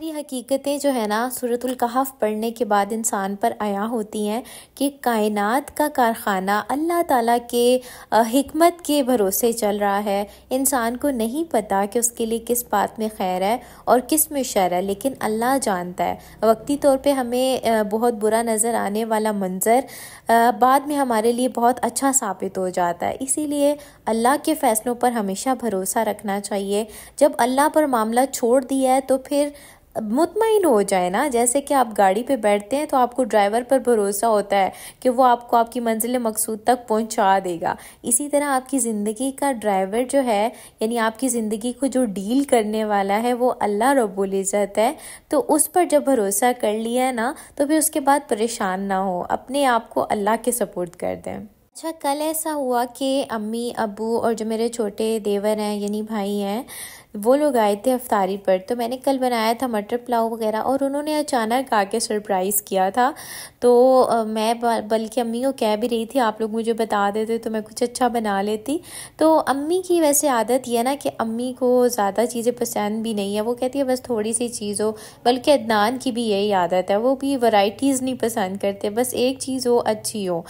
ساری حقیقتیں جو ہے نا سورۃ الکہف پڑھنے کے بعد انسان پر عیاں ہوتی ہیں کہ کائنات کا کارخانہ اللہ تعالیٰ کے حکمت کے بھروسے چل رہا ہے. انسان کو نہیں پتہ کہ اس کے لیے کس بات میں خیر ہے اور کس میں شر ہے، لیکن اللہ جانتا ہے. وقتی طور پہ ہمیں بہت برا نظر آنے والا منظر بعد میں ہمارے لیے بہت اچھا ثابت ہو جاتا ہے. اسی لیے اللہ کے فیصلوں پر ہمیشہ بھروسہ رکھنا چاہیے. جب اللہ پر معاملہ چھوڑ دیا ہے تو پھر مطمئن ہو جائے نا. جیسے کہ آپ گاڑی پہ بیٹھتے ہیں تو آپ کو ڈرائیور پر بھروسہ ہوتا ہے کہ وہ آپ کو آپ کی منزل مقصود تک پہنچا دے گا. اسی طرح آپ کی زندگی کا ڈرائیور جو ہے، یعنی آپ کی زندگی کو جو ڈیل کرنے والا ہے، وہ اللہ رب العزت ہے. تو اس پر جب بھروسہ کر لیا ہے نا تو پھر اس کے بعد پریشان نہ ہو، اپنے آپ کو اللہ کے سپورٹ کر دیں. اچھا، کل ایسا ہوا کہ امی ابو اور جو میرے چھوٹے دیور ہیں یعنی بھائی ہیں، وہ لوگ آئے تھے افطاری پر. تو میں نے کل بنایا تھا مٹر پلاؤ وغیرہ، اور انہوں نے اچانک آ کے سرپرائز کیا تھا. تو میں بلکہ امی کو کہہ بھی رہی تھی آپ لوگ مجھے بتا دیتے تو میں کچھ اچھا بنا لیتی. تو امی کی ویسے عادت یہ ہے نا کہ امی کو زیادہ چیزیں پسند بھی نہیں ہے، وہ کہتی ہے بس تھوڑی سی چیز ہو. بلکہ عدنان کی بھی یہی عادت ہے، وہ بھی ورائٹیز نہیں پسند کرتے، بس ایک چیز ہو اچھی ہو.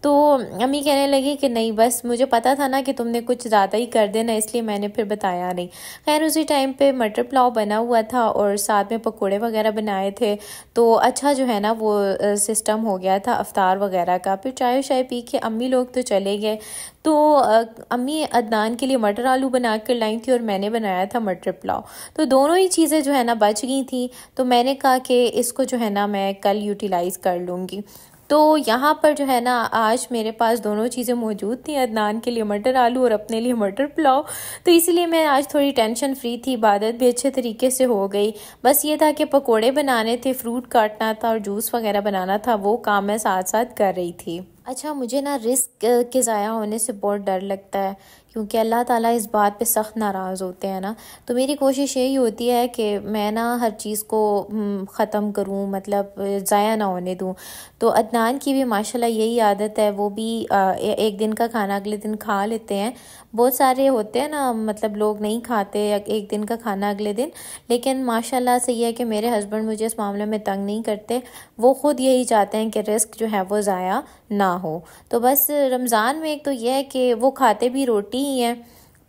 تو امی کہنے لگی کہ نہیں، بس مجھے پتا تھا نا کہ تم نے کچھ زیادہ ہی کر دینا، اس لیے میں نے پھر بتایا نہیں. خیر اسی ٹائم پہ مٹر پلاؤ بنا ہوا تھا اور ساتھ میں پکوڑے وغیرہ بنائے تھے. تو اچھا جو ہے نا وہ سسٹم ہو گیا تھا افطار وغیرہ کا. پھر چائے شائے پی کے امی لوگ تو چلے گئے. تو امی عدنان کے لیے مٹر آلو بنا کر لائیں تھی اور میں نے بنایا تھا مٹر پلاؤ. تو دونوں ہی چیزیں جو ہے نا بچ گئی تھیں. تو میں نے کہا کہ اس کو جو ہے نا میں کل یوٹیلائز کر لوں گی. تو یہاں پر جو ہے نا آج میرے پاس دونوں چیزیں موجود تھیں، عدنان کے لیے مٹر آلو اور اپنے لیے مٹر پلاؤ. تو اسی لیے میں آج تھوڑی ٹینشن فری تھی، عبادت بھی اچھے طریقے سے ہو گئی. بس یہ تھا کہ پکوڑے بنانے تھے، فروٹ کاٹنا تھا اور جوس وغیرہ بنانا تھا، وہ کام میں ساتھ ساتھ کر رہی تھی. اچھا، مجھے نا رزق کے ضائع ہونے سے بہت ڈر لگتا ہے، کیونکہ اللہ تعالیٰ اس بات پہ سخت ناراض ہوتے ہیں نا. تو میری کوشش یہی ہوتی ہے کہ میں نا ہر چیز کو ختم کروں، مطلب ضائع نہ ہونے دوں. تو عدنان کی بھی ماشاءاللہ یہی عادت ہے، وہ بھی ایک دن کا کھانا اگلے دن کھا لیتے ہیں. بہت سارے ہوتے ہیں نا، مطلب لوگ نہیں کھاتے ایک دن کا کھانا اگلے دن، لیکن ماشاءاللہ سے یہ ہے کہ میرے ہسبینڈ مجھے اس معاملے میں تنگ نہیں کرتے. وہ خود یہی چاہتے ہیں کہ رزق جو ہے وہ ضائع نہ ہو. تو بس رمضان میں ایک تو یہ ہے کہ وہ کھاتے بھی روٹی ہی ہیں،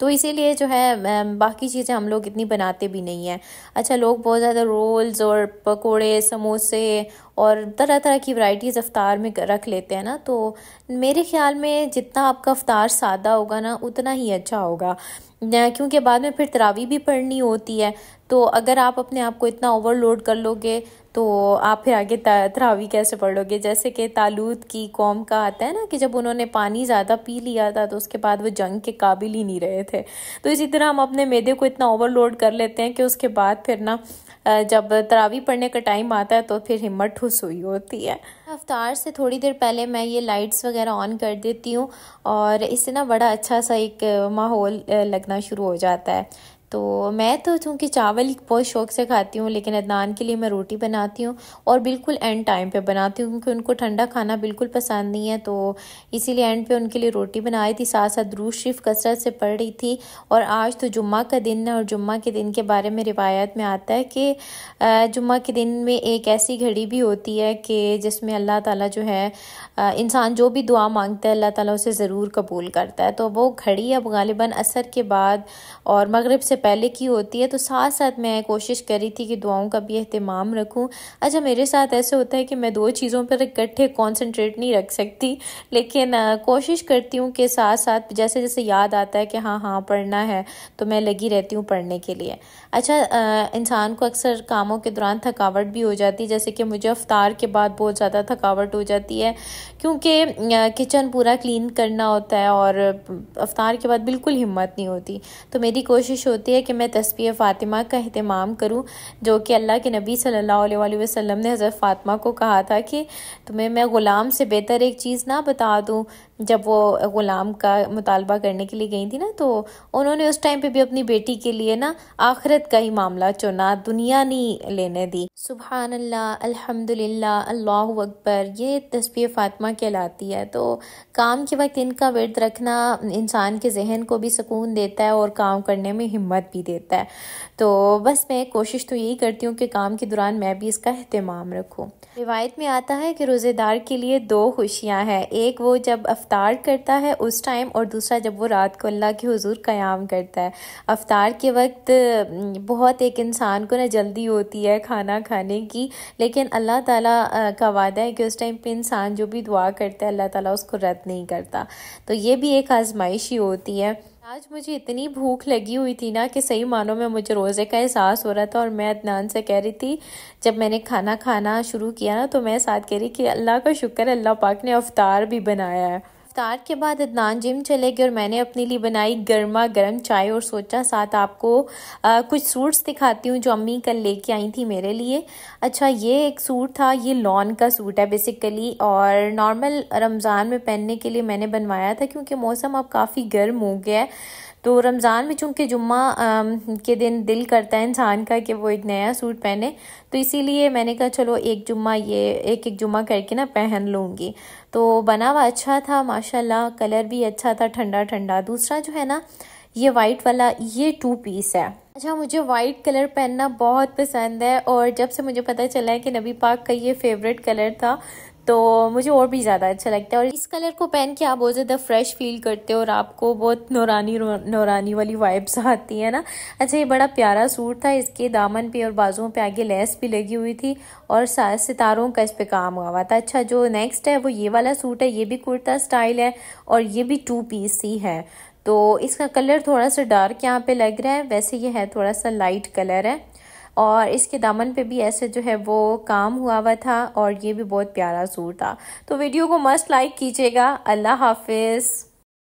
تو اسی لیے جو ہے باقی چیزیں ہم لوگ اتنی بناتے بھی نہیں ہیں. اچھا، لوگ بہت زیادہ رولز اور پکوڑے، سموسے اور طرح طرح کی ورائٹیز افطار میں رکھ لیتے ہیں نا. تو میرے خیال میں جتنا آپ کا افطار سادہ ہوگا نا اتنا ہی اچھا ہوگا، کیونکہ بعد میں پھر تراویح بھی پڑھنی ہوتی ہے. تو اگر آپ اپنے آپ کو اتنا اوور لوڈ کر لو گے تو آپ پھر آگے تراویح کیسے پڑھ لو گے؟ جیسے کہ طالوت کی قوم کا آتا ہے نا کہ جب انہوں نے پانی زیادہ پی لیا تھا تو اس کے بعد وہ جنگ کے قابل ہی نہیں رہے تھے. تو اسی طرح ہم اپنے معدے کو اتنا اوور لوڈ کر لیتے ہیں کہ اس کے بعد پھر نا جب تراویح پڑھنے کا ٹائم آتا ہے تو پھر ہمت ٹھوس ہوئی ہوتی ہے. افطار سے تھوڑی دیر پہلے میں یہ لائٹس وغیرہ آن کر دیتی ہوں اور اس سے نا بڑا اچھا سا ایک ماحول لگنا شروع ہو جاتا ہے. تو میں تو چونکہ چاول بہت شوق سے کھاتی ہوں، لیکن عدنان کے لیے میں روٹی بناتی ہوں اور بالکل اینڈ ٹائم پہ بناتی ہوں، کیونکہ ان کو ٹھنڈا کھانا بالکل پسند نہیں ہے. تو اسی لیے اینڈ پہ ان کے لیے روٹی بنائی تھی، ساتھ ساتھ درود شریف کثرت سے پڑھ رہی تھی. اور آج تو جمعہ کا دن ہے اور جمعہ کے دن کے بارے میں روایت میں آتا ہے کہ جمعہ کے دن میں ایک ایسی گھڑی بھی ہوتی ہے کہ جس میں اللہ تعالیٰ جو ہے انسان جو بھی دعا مانگتا ہے اللہ تعالیٰ اسے ضرور قبول کرتا ہے. تو وہ گھڑی اب غالباً عصر کے بعد اور مغرب سے پہلے کی ہوتی ہے. تو ساتھ ساتھ میں کوشش کر رہی تھی کہ دعاؤں کا بھی اہتمام رکھوں. اچھا، میرے ساتھ ایسے ہوتا ہے کہ میں دو چیزوں پر اکٹھے کانسنٹریٹ نہیں رکھ سکتی، لیکن کوشش کرتی ہوں کہ ساتھ ساتھ جیسے جیسے یاد آتا ہے کہ ہاں پڑھنا ہے تو میں لگی رہتی ہوں پڑھنے کے لیے. اچھا، انسان کو اکثر کاموں کے دوران تھکاوٹ بھی ہو جاتی، جیسے کہ مجھے افطار کے بعد بہت زیادہ تھکاوٹ ہو جاتی ہے کیونکہ کچن پورا کلین کرنا ہوتا ہے اور افطار کے بعد بالکل ہمت نہیں ہوتی. تو میری کوشش ہوتی ہے کہ میں تسبیح فاطمہ کا اہتمام کروں، جو کہ اللہ کے نبی صلی اللہ علیہ وآلہ وسلم نے حضرت فاطمہ کو کہا تھا کہ تمہیں میں غلام سے بہتر ایک چیز نہ بتا دوں. جب وہ غلام کا مطالبہ کرنے کے لیے گئی تھی نا، تو انہوں نے اس ٹائم پہ بھی اپنی بیٹی کے لیے نا آخرت کا ہی معاملہ چنا، دنیا نہیں لینے دی۔ سبحان اللہ، الحمدللہ، اللہ اکبر، یہ تسبیح فاطمہ کہلاتی ہے۔ تو کام کے وقت ان کا ورد رکھنا انسان کے ذہن کو بھی سکون دیتا ہے اور کام کرنے میں ہمت بھی دیتا ہے۔ تو بس میں کوشش تو یہی کرتی ہوں کہ کام کے دوران میں بھی اس کا اہتمام رکھوں۔ روایت میں آتا ہے کہ روزے دار کے لیے 2 خوشیاں ہیں، ایک وہ جب افطار کرتا ہے اس ٹائم، اور دوسرا جب وہ رات کو اللہ کے حضور قیام کرتا ہے۔ افطار کے وقت بہت ایک انسان کو نا جلدی ہوتی ہے کھانا کھانے کی، لیکن اللہ تعالیٰ کا وعدہ ہے کہ اس ٹائم پہ انسان جو بھی دعا کرتا ہے اللہ تعالیٰ اس کو رد نہیں کرتا۔ تو یہ بھی ایک آزمائش ہی ہوتی ہے۔ آج مجھے اتنی بھوک لگی ہوئی تھی نا کہ صحیح معنوں میں مجھے روزے کا احساس ہو رہا تھا، اور میں عدنان سے کہہ رہی تھی جب میں نے کھانا کھانا شروع کیا نا، تو میں ساتھ کہہ رہی کہ اللہ کا شکر ہے اللہ پاک نے افطار بھی بنایا ہے۔ افطار کے بعد عدنان جم چلے گئے اور میں نے اپنے لیے بنائی گرما گرم چائے، اور سوچا ساتھ آپ کو کچھ سوٹس دکھاتی ہوں جو امی کل لے کے آئی تھی میرے لیے۔ اچھا، یہ ایک سوٹ تھا، یہ لون کا سوٹ ہے بیسیکلی، اور نارمل رمضان میں پہننے کے لیے میں نے بنوایا تھا کیونکہ موسم اب کافی گرم ہو گیا ہے۔ تو رمضان میں چونکہ جمعہ کے دن دل کرتا ہے انسان کا کہ وہ ایک نیا سوٹ پہنے، تو اسی لیے میں نے کہا چلو ایک جمعہ کر کے نا پہن لوں گی۔ تو بنا ہوا اچھا تھا ماشاءاللہ، کلر بھی اچھا تھا، ٹھنڈا ٹھنڈا۔ دوسرا جو ہے نا یہ وائٹ والا، یہ 2 پیس ہے۔ اچھا، مجھے وائٹ کلر پہننا بہت پسند ہے، اور جب سے مجھے پتہ چلا ہے کہ نبی پاک کا یہ فیوریٹ کلر تھا تو مجھے اور بھی زیادہ اچھا لگتا ہے، اور اس کلر کو پہن کے آپ بہت زیادہ فریش فیل کرتے ہو اور آپ کو بہت نورانی والی وائبس آتی ہے نا۔ اچھا، یہ بڑا پیارا سوٹ تھا، اس کے دامن پہ اور بازوؤں پہ آگے لیس بھی لگی ہوئی تھی اور ستاروں کا اس پہ کام ہوا تھا۔ اچھا، جو نیکسٹ ہے وہ یہ والا سوٹ ہے، یہ بھی کرتا سٹائل ہے اور یہ بھی 2 پیس ہی ہے۔ تو اس کا کلر تھوڑا سا ڈارک یہاں پہ لگ رہا ہے، ویسے یہ ہے تھوڑا سا لائٹ کلر ہے، اور اس کے دامن پہ بھی ایسے جو ہے وہ کام ہوا تھا، اور یہ بھی بہت پیارا سوٹ تھا۔ تو ویڈیو کو مسٹ لائک کیجیے گا۔ اللہ حافظ۔